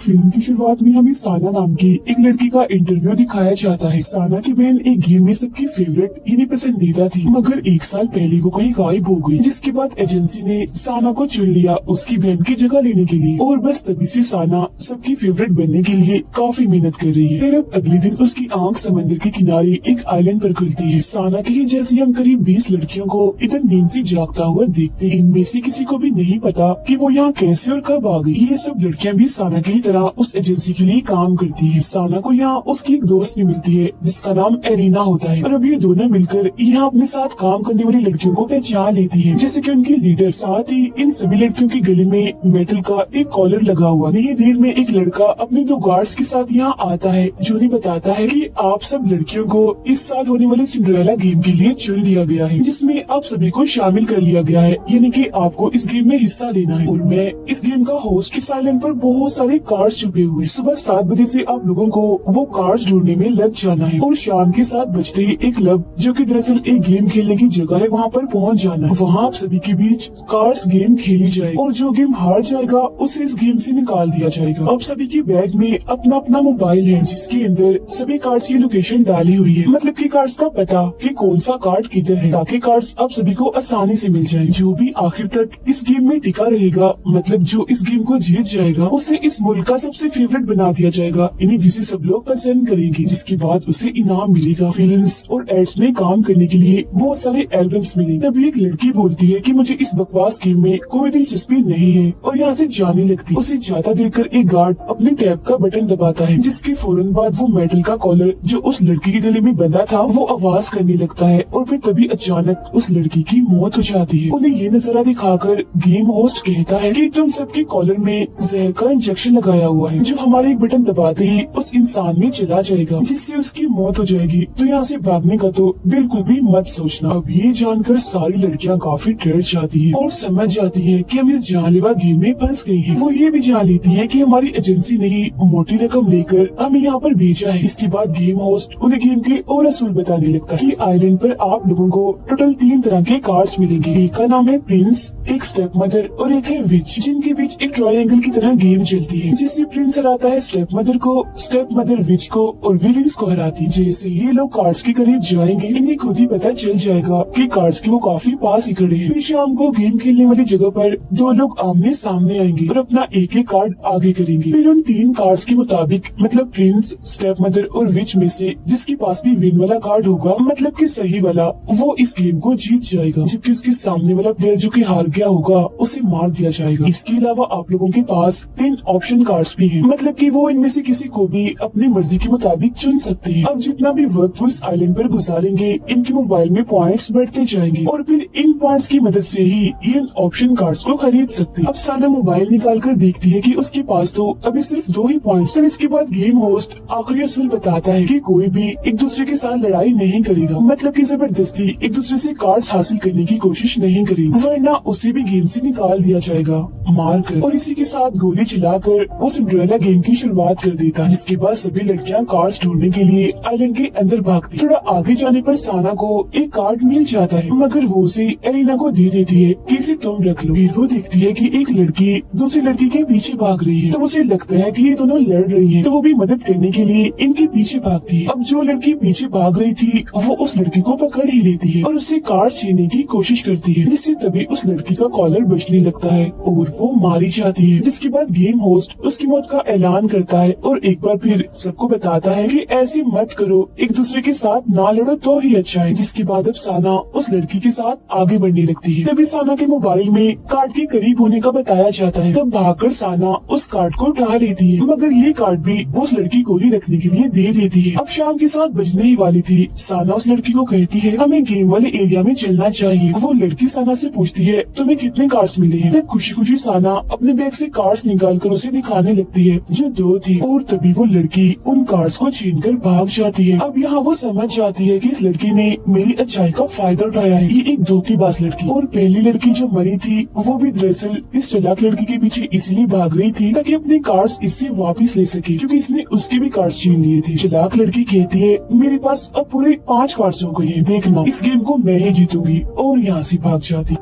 Film की शुरुआत में हमें साना नाम की एक लड़की का इंटरव्यू दिखाया जाता है। साना की बहन एक गेम में सबकी फेवरेट यानी पसंदीदा थी, मगर एक साल पहले वो कहीं गायब हो गई, जिसके बाद एजेंसी ने साना को चुन लिया उसकी बहन की जगह लेने के लिए। और बस तभी से साना सबकी फेवरेट बनने के लिए काफी मेहनत कर रही है। फिर अब अगले दिन उसकी आंख समंदर के किनारे एक आइलैंड पर खुलती है। साना की ही जैसी हम करीब 20 लड़कियों को इधर नींद से जागता हुआ देखते हैं। इनमें से किसी को भी नहीं पता कि वो यहाँ कैसे और कब आ गई। ये सब लड़कियाँ भी साना की तरह उस एजेंसी के लिए काम करती है। साना को यहाँ उसकी एक दोस्त भी मिलती है जिसका नाम एरिना होता है, और अब ये दोनों मिलकर यहाँ अपने साथ काम करने वाली लड़कियों को पहचान लेती है, जैसे कि उनकी लीडर। साथ ही इन सभी लड़कियों के गले में मेटल का एक कॉलर लगा हुआ। नहीं देर में एक लड़का अपने 2 गार्ड्स के साथ यहाँ आता है, जो उन्हें बताता है कि आप सब लड़कियों को इस साल होने वाले सिंड्रेला गेम के लिए चुन लिया गया है, जिसमें आप सभी को शामिल कर लिया गया है, यानी कि आपको इस गेम में हिस्सा लेना है। और मैं इस गेम का होस्ट। इस आइलैंड पर बहुत सारे कार्ड्स छुपे हुए। सुबह 7 बजे से आप लोगों को वो कार्ड्स ढूंढने में लग जाना है, और शाम के 7 बजते ही एक क्लब, जो कि दरअसल एक गेम खेलने की जगह है, वहाँ पर पहुँच जाना है। वहाँ आप सभी के बीच कार्ड्स गेम खेली जाए, और जो गेम हार जाएगा उसे इस गेम से निकाल दिया जाएगा। अब सभी के बैग में अपना अपना मोबाइल है, जिसके अंदर सभी कार्ड्स की लोकेशन डाली हुई है, मतलब कि कार्ड्स का पता कि कौन सा कार्ड किधर है, ताकि कार्ड्स आप सभी को आसानी से मिल जाए। जो भी आखिर तक इस गेम में टिका रहेगा, मतलब जो इस गेम को जीत जाएगा, उसे इस मुल्क का सबसे फेवरेट बना दिया जाएगा, यानी जिसे सब लोग पसंद करेंगे, जिसके बाद उसे इनाम मिलेगा। फिल्म्स और एड्स में काम करने के लिए बहुत सारे एल्बम्स मिलेंगे। तभी एक लड़की बोलती है कि मुझे इस बकवास गेम में कोई दिलचस्पी नहीं है, और यहाँ से जाने लगती। उसे जाता देखकर एक गार्ड अपने टैब का बटन दबाता है, जिसके फौरन बाद वो मेटल का कॉलर जो उस लड़की के गले में बंधा था वो आवाज करने लगता है, और फिर तभी अचानक उस लड़की की मौत हो जाती है। उन्हें ये नजारा दिखाकर गेम होस्ट कहता है कि तुम सबके कॉलर में जहर का इंजेक्शन लगाया हुआ है, जो हमारे एक बटन दबाते ही उस इंसान में चला जाएगा, जिससे उसकी मौत हो जाएगी। तो यहाँ से भागने का तो बिल्कुल भी मत सोचना। अब ये जानकर सारी लड़कियाँ काफी डर जाती है और समझ जाती है कि हम इस जानलेवा गेम में फंस गई हैं। वो ये भी जान लेती है कि हमारी एजेंसी ने ही मोटी रकम लेकर हमें यहाँ पर भेजा है। इसके बाद गेम होस्ट उन्हें गेम के और असूल बताने लगता है कि आइलैंड पर आप लोगों को टोटल 3 तरह के कार्ड्स मिलेंगे। एक का नाम है प्रिंस, एक स्टेप मदर और एक है विच, जिनके बीच एक ट्रायंगल की तरह गेम चलती है, जिससे प्रिंस हराता है स्टेप मदर को, स्टेप मदर विच को और विलियंस को हराती है। जैसे ये लोग कार्ड्स के करीब जाएंगे, इन्हें खुद ही पता चल जाएगा कि कार्ड्स के वो काफी पास ही खड़े हैं। फिर शाम को गेम खेलने वाली जगह पर 2 लोग आमने सामने आएंगे और अपना एक एक कार्ड आगे करेंगे। फिर उन 3 कार्ड्स के मुताबिक, मतलब प्रिंस, स्टेप मदर और विच में से जिसके पास भी विन वाला कार्ड होगा, मतलब कि सही वाला, वो इस गेम को जीत जाएगा, जबकि उसके सामने वाला प्लेयर जो कि हार गया होगा उसे मार दिया जाएगा। इसके अलावा आप लोगों के पास 3 ऑप्शन कार्ड्स भी हैं, मतलब कि वो इनमें से किसी को भी अपनी मर्जी के मुताबिक चुन सकते हैं। अब जितना भी वक्त वो इस आइलैंड पर गुजारेंगे, इनके मोबाइल में पॉइंट्स बढ़ते जाएंगे, और फिर इन पॉइंट्स की मदद से ही इन ऑप्शन कार्ड्स को खरीद सकते हैं। अब साना मोबाइल निकाल कर देखती है कि उसके पास तो अभी सिर्फ 2 ही पॉइंट्स हैं। इसके बाद गेम होस्ट आखिरी असूल बताता है कि कोई भी एक दूसरे के साथ लड़ाई नहीं करेगा, मतलब कि जबरदस्ती एक दूसरे से कार्ड्स हासिल करने की कोशिश नहीं करेगा, वरना उसे भी गेम से निकाल दिया जाएगा मार कर। और इसी के साथ गोली चलाकर वो सिंड्रेला गेम की शुरुआत कर देता है, जिसके बाद सभी लड़कियां कार्ड्स ढूंढने के लिए आइलैंड के अंदर भागती। थोड़ा आगे जाने पर साना को एक कार्ड मिल जाता है, मगर वो उसे एलिना को दे देती है कि इसे तुम रख लो। फिर वो देखती है कि एक लड़की दूसरी लड़की के पीछे भाग रही है, तो उसे लगता है कि ये दोनों लड़ रही हैं, तो वो भी मदद करने के लिए इनके पीछे भागती है। अब जो लड़की पीछे भाग रही थी वो उस लड़की को पकड़ ही लेती है और उससे कार्ड छीनने की कोशिश करती है, जिससे तभी उस लड़की का कॉलर बचने लगता है और वो मारी जाती है। जिसके बाद गेम होस्ट उसकी मौत का ऐलान करता है और एक बार फिर सबको बताता है कि ऐसे मत करो, एक दूसरे के साथ ना लड़ो तो ही अच्छा है। जिसके बाद अब साना उस लड़की के साथ आगे बढ़ने लगती है। तभी साना के मोबाइल में कार्ड के करीब होने का बताया जाता है। तब भागकर साना उस कार्ड को उठा लेती है, मगर ये कार्ड भी उस लड़की को ही रखने के लिए दे देती है। अब शाम के 7 बजने ही वाली थी। साना उस लड़की को कहती है हमें गेम वाले एरिया में चलना चाहिए। वो लड़की साना से पूछती है तुम्हें कितने कार्ड्स मिले हैं। तब खुशी खुशी साना अपने बैग से कार्ड्स निकालकर उसे दिखाने लगती है, जो 2 थी, और तभी वो लड़की उन कार्ड्स को छीनकर भाग जाती है। अब यहाँ वो समझ जाती है कि इस लड़की ने मेरी अच्छाई का फायदा उठाया है। ये एक धोखेबाज लड़की। और पहली लड़की जो मरी थी वो भी दरअसल इस चालाक लड़की के पीछे इसलिए भाग रही थी ताकि अपने कार्ड्स इससे वापस ले सके, क्योंकि इसने उसके भी कार्ड्स छीन लिए थे। चालाक लड़की कहती है मेरे पास अब पूरे 5 कार्ड्स हो गए हैं, देखना इस गेम को मैं ही जीतूंगी, और यहाँ से भाग जाती।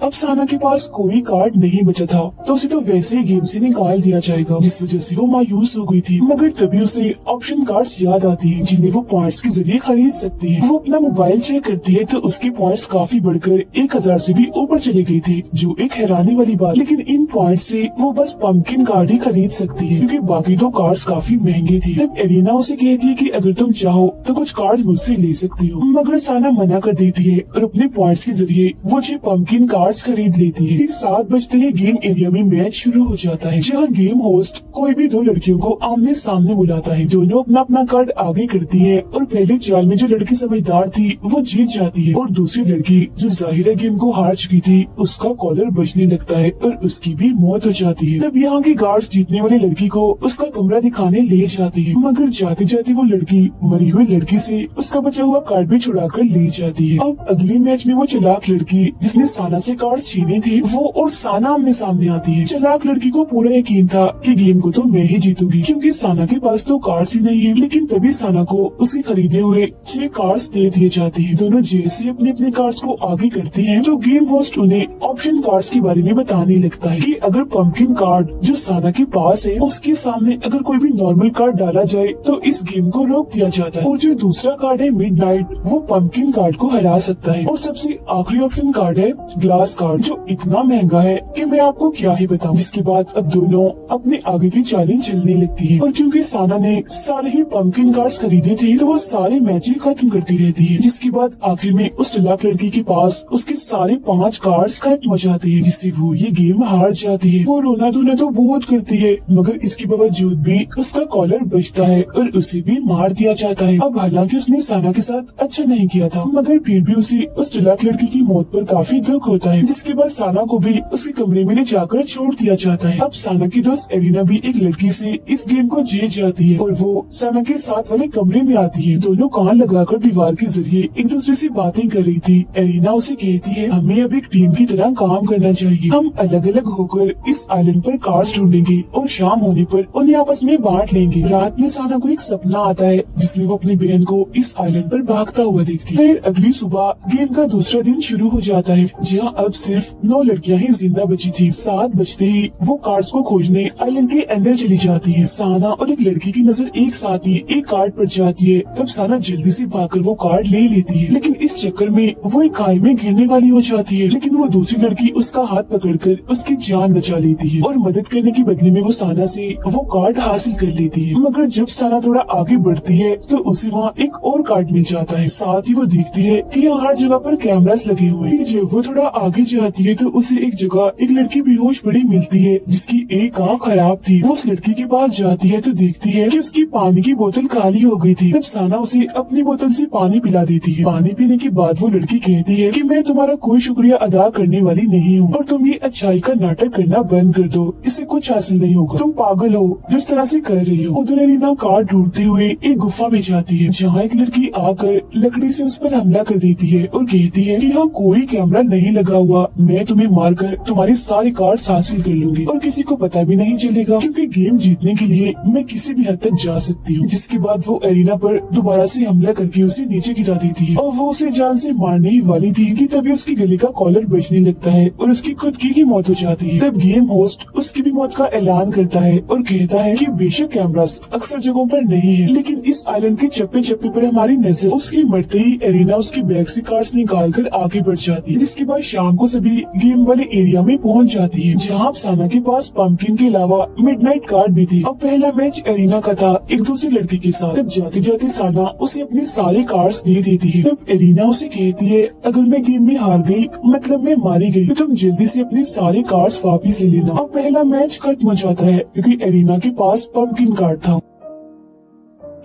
अब साना के पास कोई कार्ड नहीं बचा था तो उसे तो वैसे ही गेम से निकाल दिया जाएगा, जिस वजह से वो मायूस हो गई थी। मगर तभी उसे ऑप्शन कार्ड्स याद आती है जिन्हें वो पॉइंट्स के जरिए खरीद सकती है। वो अपना मोबाइल चेक करती है तो उसके पॉइंट्स काफी बढ़कर 1000 से भी ऊपर चले गए थे, जो एक हैरानी वाली बात। लेकिन इन पॉइंट से वो बस पंपकिन कार्ड ही खरीद सकती है क्योंकि बाकी दो कार्ड्स काफी महंगे थे। तब एलिना उसे कहती है कि अगर तुम चाहो तो कुछ कार्ड मुझसे ले सकती हो, मगर साना मना कर देती है और अपने पॉइंट्स के जरिए वो 6 पंपकिन कार्ड्स खरीद लेती है। फिर 7 बजते ही गेम एरिया में मैच शुरू हो जाता है, जहाँ गेम होस्ट कोई भी दो लड़कियों को आमने सामने बुलाता है। दोनों अपना अपना कार्ड आगे करती है और पहले चाल में जो लड़की समझदार थी वो जीत जाती है और दूसरी लड़की जो जाहिर गेम को हार चुकी थी उसका कॉलर बजने लगता है और उसकी भी मौत हो जाती है। तब यहाँ के गार्ड्स जीतने वाली लड़की को उसका कमरा दिखाने ले जाती है, मगर जाते जाते वो लड़की मरी हुई लड़की से उसका बचा हुआ कार्ड भी छुड़ा कर ले जाती है। अब अगले मैच में वो चालाक लड़की जिसने साना से कार्ड छीने थे वो और साना आमने सामने आती है। चालाक लड़की को पूरा यकीन था कि गेम को तो मैं ही जीतूंगी क्योंकि साना के पास तो कार्ड्स ही नहीं है। लेकिन तभी साना को उसके खरीदे हुए 6 कार्ड्स दे दिए जाते हैं। दोनों जैसे अपने अपने कार्ड्स को आगे करते हैं तो गेम होस्ट उन्हें ऑप्शन कार्ड्स के बारे में बताने लगता है कि अगर पंपकिन कार्ड जो साना के पास है उसके सामने अगर कोई भी नॉर्मल कार्ड डाला जाए तो इस गेम को रोक दिया जाता है, और जो दूसरा कार्ड है मिडनाइट वो पंपकिन कार्ड को हरा सकता है, और सबसे आखिरी ऑप्शन कार्ड है ग्लास कार्ड जो इतना महंगा है कि मैं आपको क्या ही बताऊं। जिसके बाद अब दोनों अपने आगे की चालें चलने लगती है, और क्योंकि साना ने सारे ही पंपकिन कार्ड्स खरीदे थे तो वो सारे मैच ही खत्म करती रहती है। जिसके बाद आखिर में उस चालाक लड़की के पास उसके सारे 5 कार्ड्स खत्म हो जाते हैं, जिससे वो ये गेम हार जाती है। वो रोना धोना तो बहुत करती है मगर इसके बावजूद भी उसका कॉलर बचता है और उसे भी मार दिया जाता है। अब हालांकि उसने साना के साथ अच्छा नहीं किया था मगर फिर भी उसे उस चालाक लड़की की मौत पर काफी दुख होता है। जिसके बाद साना को भी उसके कमरे में ले जाकर छोड़ दिया जाता है। अब साना की दोस्त एलिना भी एक लड़की से इस गेम को जीत जाती है और वो साना के साथ वाले कमरे में आती है। दोनों कान लगाकर दीवार के जरिए एक दूसरे से बातें कर रही थी। एलिना उसे कहती है हमें अब एक टीम की तरह काम करना चाहिए, हम अलग अलग होकर इस आइलैंड पर कार्ड्स ढूंढेंगे और शाम होने पर उन्हें आपस में बांट लेंगे। रात में साना को एक सपना आता है जिसमें वो अपनी बहन को इस आइलैंड पर भागता हुआ देखती है। फिर अगली सुबह गेम का दूसरा दिन शुरू हो जाता है, जहाँ अब सिर्फ 9 लड़कियां ही जिंदा बची थी। 7 बजते ही वो कार्ड्स को खोजने आइलैंड के अंदर चली जाती है। साना और एक लड़की की नजर एक साथ ही एक कार्ड पर जाती है। तब साना जल्दी से भागकर वो कार्ड ले लेती है, लेकिन इस चक्कर में वो एक खाई में गिरने वाली हो जाती है। लेकिन वो दूसरी लड़की उसका हाथ पकड़कर उसकी जान बचा लेती है और मदद करने के बदले में वो साना से वो कार्ड हासिल कर लेती है। मगर जब साना थोड़ा आगे बढ़ती है तो उसे वहाँ एक और कार्ड मिल जाता है। साथ ही वो देखती है कि यहाँ हर जगह पर कैमरास लगे हुए हैं। जब वो थोड़ा आगे जाती है तो उसे एक जगह एक लड़की बेहोश पड़ी मिलती है जिसकी एक आँख खराब थी। वो उस लड़की के पास जाती है तो देखती है कि उसकी पानी की बोतल खाली हो गई थी। तब साना उसे अपनी बोतल से पानी पिला देती है। पानी पीने के बाद वो लड़की कहती है कि मैं तुम्हारा कोई शुक्रिया अदा करने वाली नहीं हूँ और तुम ये अच्छाई का नाटक करना बंद कर दो, इससे कुछ हासिल नहीं होगा, तुम पागल हो जिस तरह से कर रही हो। उधर एलिना कार्ड ढूंढते हुए एक गुफा में जाती है, जहाँ एक लड़की आकर लकड़ी से उस पर हमला कर देती है और कहती है कि यहाँ कोई कैमरा नहीं लगा हुआ, मैं तुम्हें मारकर तुम्हारे सारे कार्ड्स हासिल कर लूंगी और किसी को पता भी नहीं चलेगा क्योंकि गेम जीतने के लिए मैं किसी भी हद तक जा सकती हूँ। जिसके बाद वो एलिना पर दोबारा से हमला करके उसे नीचे गिरा देती है और वो उसे जान से मारने ही वाली थी कि तभी उसके गले का कॉलर बजने लगता है और उसकी खुद की ही मौत हो जाती है। तब गेम होस्ट उसकी भी मौत का ऐलान करता है और कहता है कि बेशक कैमरास अक्सर जगहों पर नहीं है, लेकिन इस आइलैंड के चप्पे चप्पे पर हमारी नजर। उसके मरते ही एलिना उसके बैग से कार्ड्स निकाल कर आगे बढ़ जाती है। जिसके बाद शाम को सभी गेम वाले एरिया में पहुंच जाती है, जहाँ साना के पास पंपकिन के अलावा मिडनाइट कार्ड भी थी। अब पहला मैच एलिना का था एक दूसरी लड़की के साथ। तब जाते जाते साना उसे अपने सारे कार्ड्स दे देती है। तब एलिना उसे कहती है अगर मैं गेम में हार गई मतलब मैं मारी गई तो तुम जल्दी से अपने सारे कार्ड्स वापस ले लेना। अब पहला मैच खत्म हो जाता है क्योंकि एलिना के पास पंपकिन कार्ड था।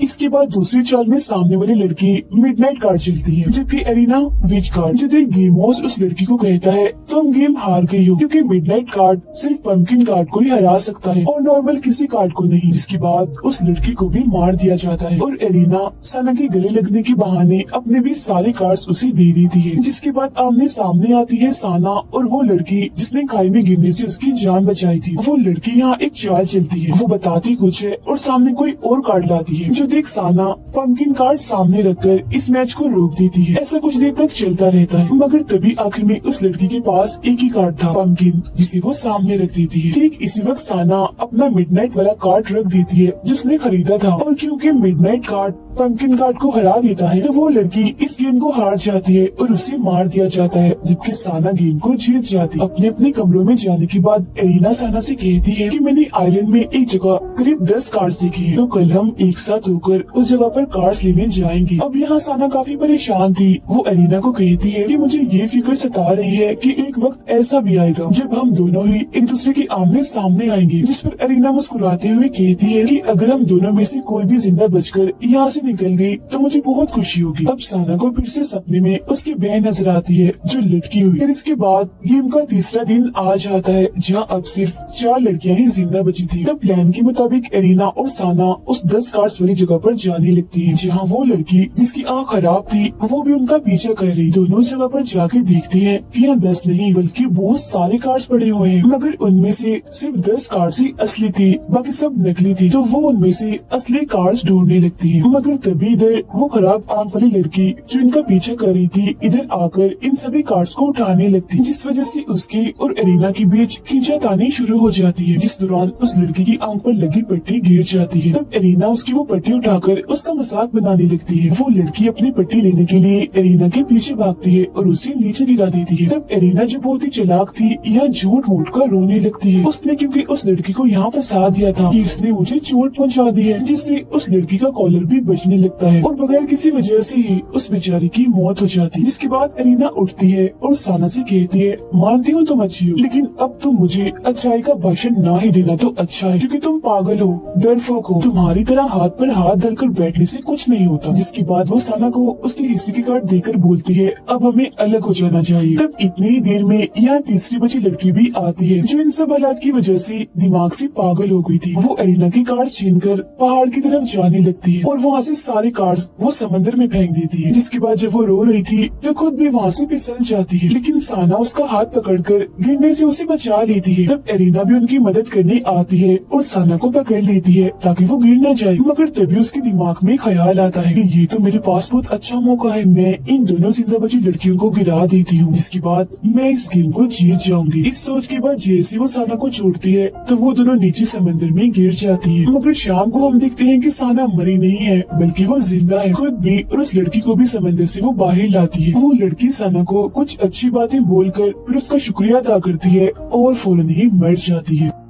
इसके बाद दूसरी चाल में सामने वाली लड़की मिडनाइट कार्ड चलती है, जबकि एलिना विच कार्ड। जो देख गेम होस्ट उस लड़की को कहता है तुम गेम हार गई हो क्योंकि मिडनाइट कार्ड सिर्फ पंपकिन कार्ड को ही हरा सकता है और नॉर्मल किसी कार्ड को नहीं। जिसके बाद उस लड़की को भी मार दिया जाता है और एलिना साना के गले लगने के बहाने अपने भी सारे कार्ड्स उसे दे देती है। जिसके बाद आमने सामने आती है साना और वो लड़की जिसने खाई में गिरने से उसकी जान बचाई थी। वो लड़की यहाँ एक चाल चलती है, वो बताती कुछ है और सामने कोई और कार्ड लाती है। जो देख साना पंपकिन कार्ड सामने रखकर इस मैच को रोक देती है। ऐसा कुछ देर तक चलता रहता है मगर तभी आखिर में उस लड़की के पास पास एक ही कार्ड था, पंकिन, जिसे वो सामने रख देती है। ठीक इसी वक्त साना अपना मिडनाइट वाला कार्ड रख देती है जिसने खरीदा था, और क्योंकि मिडनाइट कार्ड पंकिन कार्ड को हरा देता है तो वो लड़की इस गेम को हार जाती है और उसे मार दिया जाता है, जबकि साना गेम को जीत जाती है। अपने अपने कमरों में जाने के बाद एरिना साना से कहती है कि मैंने आइलैंड में एक जगह करीब 10 कार्ड्स देखे हैं, तो कल हम एक साथ होकर उस जगह पर कार्ड्स लेने जाएंगे। अब यहाँ साना काफी परेशान थी। वो एरिना को कहती है कि मुझे ये फिक्र सता रही है कि एक वक्त ऐसा भी आएगा जब हम दोनों ही एक दूसरे के आमने सामने आएंगे। जिस पर एरिना मुस्कुराते हुए कहती है कि अगर हम दोनों में से कोई भी जिंदा बचकर यहाँ से निकल गई तो मुझे बहुत खुशी होगी। अब साना को फिर से सपने में उसकी बहन नजर आती है जो लटकी हुई है। इसके बाद गेम का तीसरा दिन आ जाता है जहाँ अब सिर्फ 4 लड़कियां ही जिंदा बची थी। तब प्लान के मुताबिक एरिना और साना उस 10 कार्ड्स वाली जगह पर जाने लगती है, जहाँ वो लड़की जिसकी आँख खराब थी वो भी उनका पीछा कर रही। दोनों उस जगह पर जाके देखती है कि यहाँ 10 नहीं बल्कि बहुत सारे कार्ड्स पड़े हुए हैं, मगर उनमें से सिर्फ 10 कार्ड्स ही असली थे, बाकी सब नकली थी। तो वो उनमें से असली कार्ड्स ढूंढने लगती है, मगर तभी इधर वो खराब आंख वाली लड़की जो इनका पीछा कर रही थी इधर आकर इन सभी कार्ड्स को उठाने लगती है, जिस वजह से उसकी और एरिना के बीच खींचातानी शुरू हो जाती है, जिस दौरान उस लड़की की आंख पर लगी पट्टी गिर जाती है। तब एरिना उसकी वो पट्टी उठाकर उसका मजाक बनाने लगती है। वो लड़की अपनी पट्टी लेने के लिए एरिना के पीछे भागती है और उसे नीचे गिरा देती है। तब एरिना जो बहुत ही चालाक थी यह झूठ मूठ कर रोने लगती है। उसने क्योंकि उस लड़की को यहाँ फंसा दिया था कि इसने मुझे चोट पहुँचा दी है, जिससे उस लड़की का कॉलर भी बचने लगता है और बगैर किसी वजह से ही उस बेचारी की मौत हो जाती है। जिसके बाद एरिना उठती है और साना से कहती है, मानती हूँ तुम अच्छी हो, लेकिन अब तुम मुझे अच्छाई का भाषण ना ही देना तो अच्छा है, क्योंकि तुम पागल हो, डरपोक हो, तुम्हारी तरह हाथ पर हाथ धरकर बैठने से कुछ नहीं होता। जिसके बाद वो साना को उसके हिस्से के कार्ड देकर बोलती है, अब हमें अलग हो जाना चाहिए। तब इतनी ही देर में यहाँ तीसरी बची लड़की भी आती है जो इन सब हालात की वजह से दिमाग से पागल हो गई थी। वो एरिना के कार्ड छीनकर पहाड़ की तरफ जाने लगती है और वहाँ से सारे कार्ड्स वो समंदर में फेंक देती है। जिसके बाद जब वो रो रही थी तो खुद भी वहाँ से फिसल जाती है, लेकिन साना उसका हाथ पकड़कर गिरने से उसे बचा लेती है। तब एरिना भी उनकी मदद करने आती है और साना को पकड़ लेती है ताकि वो गिर न जाए, मगर तभी उसके दिमाग में ख्याल आता है कि ये तो मेरे पास बहुत अच्छा मौका है, मैं इन दोनों जिंदा बची लड़कियों को गिरा देती हूँ, जिसके बाद मैं इस गेम को जीत जाऊंगी। इस सोच के बाद जैसे वो साना को छोड़ती है तो वो दोनों नीचे समंदर में गिर जाती है। मगर शाम को हम देखते हैं कि साना मरी नहीं है बल्कि वो जिंदा है खुद भी, और उस लड़की को भी समंदर से वो बाहर लाती है। वो लड़की साना को कुछ अच्छी बातें बोलकर फिर उसका शुक्रिया अदा करती है और फौरन ही मर जाती है।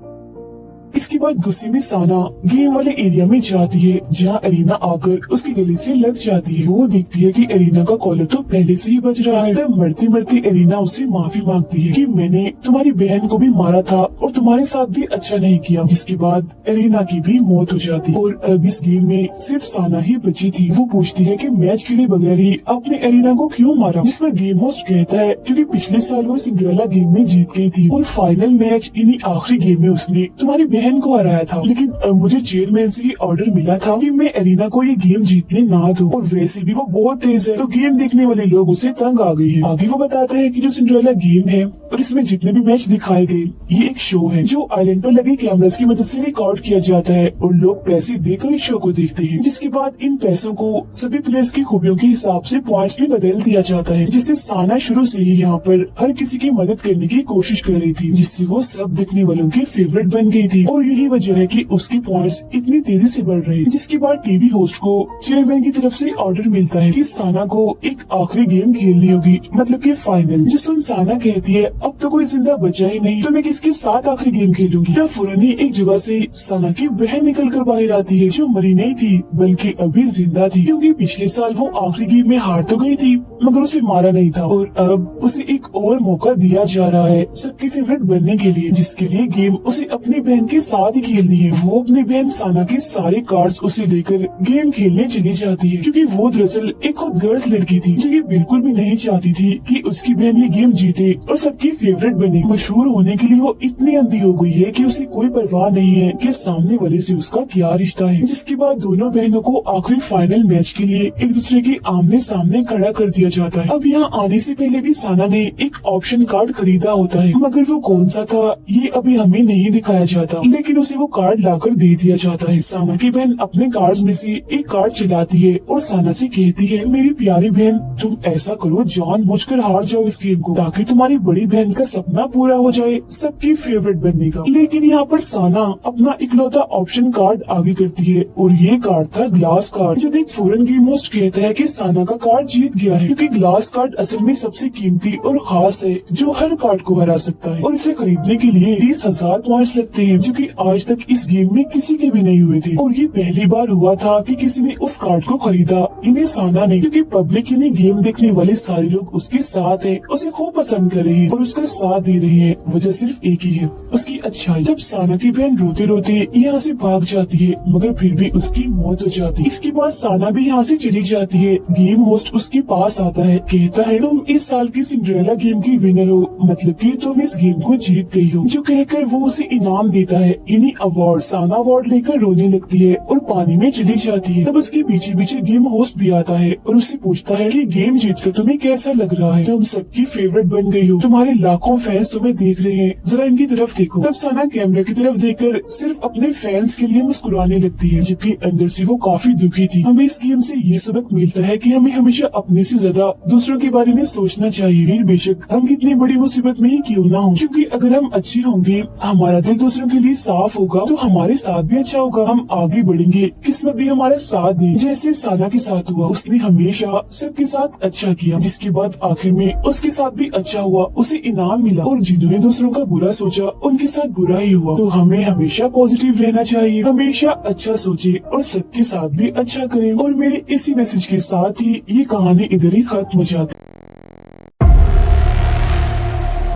इसके बाद गुस्से में साना गेम वाले एरिया में जाती है जहाँ एरिना आकर उसके गले से लग जाती है। वो देखती है कि एरिना का कॉलर तो पहले से ही बच रहा है। तब मरते मरते एरिना उससे माफी मांगती है कि मैंने तुम्हारी बहन को भी मारा था और तुम्हारे साथ भी अच्छा नहीं किया। जिसके बाद एरिना की भी मौत हो जाती है और अब इस गेम में सिर्फ साना ही बची थी। वो पूछती है कि मैच खेले बगैर ही आपने एरिना को क्यों मारा, जिस पर गेम होस्ट कहता है क्योंकि पिछले साल वो सिंड्रेला गेम में जीत गई थी और फाइनल मैच इन्हीं आखिरी गेम में उसने तुम्हारी बहन को हराया था। लेकिन मुझे चेयरमैन से ये ऑर्डर मिला था कि मैं एरिना को ये गेम जीतने ना दूं, और वैसे भी वो बहुत तेज है तो गेम देखने वाले लोग उसे तंग आ गए हैं। आगे वो बताते हैं कि जो सिंड्रेला गेम है और इसमें जितने भी मैच दिखाए गए ये एक शो है जो आइलैंड पर लगे कैमरास की मदद से रिकॉर्ड किया जाता है और लोग पैसे देकर इस शो को देखते हैं। जिसके बाद इन पैसों को सभी प्लेयर्स की खूबियों के हिसाब से पॉइंट्स में बदल दिया जाता है, जिससे साना शुरू से ही यहाँ पर हर किसी की मदद करने की कोशिश कर रही थी, जिससे वो सब देखने वालों की फेवरेट बन गई थी और यही वजह है कि उसके पॉइंट्स इतनी तेजी से बढ़ रहे हैं। जिसके बाद टीवी होस्ट को चेयरमैन की तरफ से ऑर्डर मिलता है कि साना को एक आखिरी गेम खेलनी होगी, मतलब कि फाइनल। जिस सुन साना कहती है अब तो कोई जिंदा बचा ही नहीं तो मैं किसके साथ आखिरी गेम खेलूंगी। तब फौरन ही एक जगह से साना की बहन निकल कर बाहर आती है जो मरी नहीं थी बल्कि अभी जिंदा थी, क्योंकि पिछले साल वो आखिरी गेम में हार तो गई थी मगर उसे मारा नहीं था और अब उसे एक और मौका दिया जा रहा है सबकी फेवरेट बनने के लिए, जिसके लिए गेम उसे अपनी बहन के साथ ही खेलनी है। वो अपनी बहन साना के सारे कार्ड्स उसे लेकर गेम खेलने चली जाती है, क्योंकि वो दरअसल एक खुद गर्ल्स लड़की थी जो ये बिल्कुल भी नहीं चाहती थी कि उसकी बहन ये गेम जीते और सबकी फेवरेट बने। मशहूर होने के लिए वो इतनी अंधी हो गई है कि उसे कोई परवाह नहीं है कि सामने वाले से उसका क्या रिश्ता है। जिसके बाद दोनों बहनों को आखिरी फाइनल मैच के लिए एक दूसरे के आमने सामने खड़ा कर दिया जाता है। अब यहाँ आने से पहले भी साना ने एक ऑप्शन कार्ड खरीदा होता है, मगर वो कौन सा था ये अभी हमें नहीं दिखाया जाता, लेकिन उसे वो कार्ड लाकर दे दिया जाता है। साना की बहन अपने कार्ड्स में से एक कार्ड चिल्लाती है और साना से कहती है, मेरी प्यारी बहन तुम ऐसा करो, जानबूझकर हार जाओ इस गेम को ताकि तुम्हारी बड़ी बहन का सपना पूरा हो जाए, सबकी फेवरेट बनने का। लेकिन यहाँ पर साना अपना इकलौता ऑप्शन कार्ड आगे करती है और ये कार्ड था ग्लास कार्ड। जब एक फॉरेन गेम होस्ट कहता है कि साना का कार्ड जीत गया है, क्योंकि ग्लास कार्ड असल में सबसे कीमती और खास है जो हर कार्ड को हरा सकता है और इसे खरीदने के लिए 30,000 पॉइंट्स लगते हैं, जो कि आज तक इस गेम में किसी के भी नहीं हुए थे। और ये पहली बार हुआ था कि किसी ने उस कार्ड को खरीदा, इन्हें साना ने, क्योंकि पब्लिक यानी गेम देखने वाले सारे लोग उसके साथ हैं, उसे खूब पसंद कर रहे हैं और उसका साथ दे रहे हैं। वजह सिर्फ एक ही है, उसकी अच्छाई। जब साना की बहन रोते रोते यहाँ से भाग जाती है, मगर फिर भी उसकी मौत हो जाती है। इसके बाद साना भी यहाँ से चली जाती है। गेम होस्ट उसके पास आता है, कहता है तुम इस साल की सिंड्रेला गेम की विनर हो, मतलब कि तुम इस गेम को जीत गई हो। जो कहकर वो उसे इनाम देता है, इन्हीं अवार्ड। साना अवार्ड लेकर रोने लगती है और पानी में चली जाती है। तब उसके पीछे पीछे गेम होस्ट भी आता है और उससे पूछता है कि गेम जीतकर तुम्हें कैसा लग रहा है, तुम सबकी फेवरेट बन गई हो, तुम्हारे लाखों फैंस तुम्हें देख रहे हैं, जरा इनकी तरफ देखो। तब साना कैमरा की तरफ देखकर सिर्फ अपने फैंस के लिए मुस्कुराने लगती है, जबकि अंदर से वो काफी दुखी थी। हमें इस गेम से ये सबक मिलता है कि हमें हमेशा अपने से ज्यादा दूसरों के बारे में सोचना चाहिए। फिर बेशक हम कितनी बड़ी मुसीबत में ही क्यों ना हो, क्योंकि अगर हम अच्छे होंगे, हमारा दिल दूसरों के लिए साफ होगा, तो हमारे साथ भी अच्छा होगा, हम आगे बढ़ेंगे, किस्मत भी हमारा साथ दे। जैसे साना के साथ हुआ, उसने हमेशा सबके साथ अच्छा किया, जिसके बाद आखिर में उसके साथ भी अच्छा हुआ, उसे इनाम मिला। और जिन्होंने दूसरों का बुरा सोचा उनके साथ बुरा ही हुआ। तो हमें हमेशा पॉजिटिव रहना चाहिए, हमेशा अच्छा सोचे और सबके साथ भी अच्छा करें। और मेरे इसी मैसेज के साथ ही ये कहानी इधर ही खत्म हो जाती है।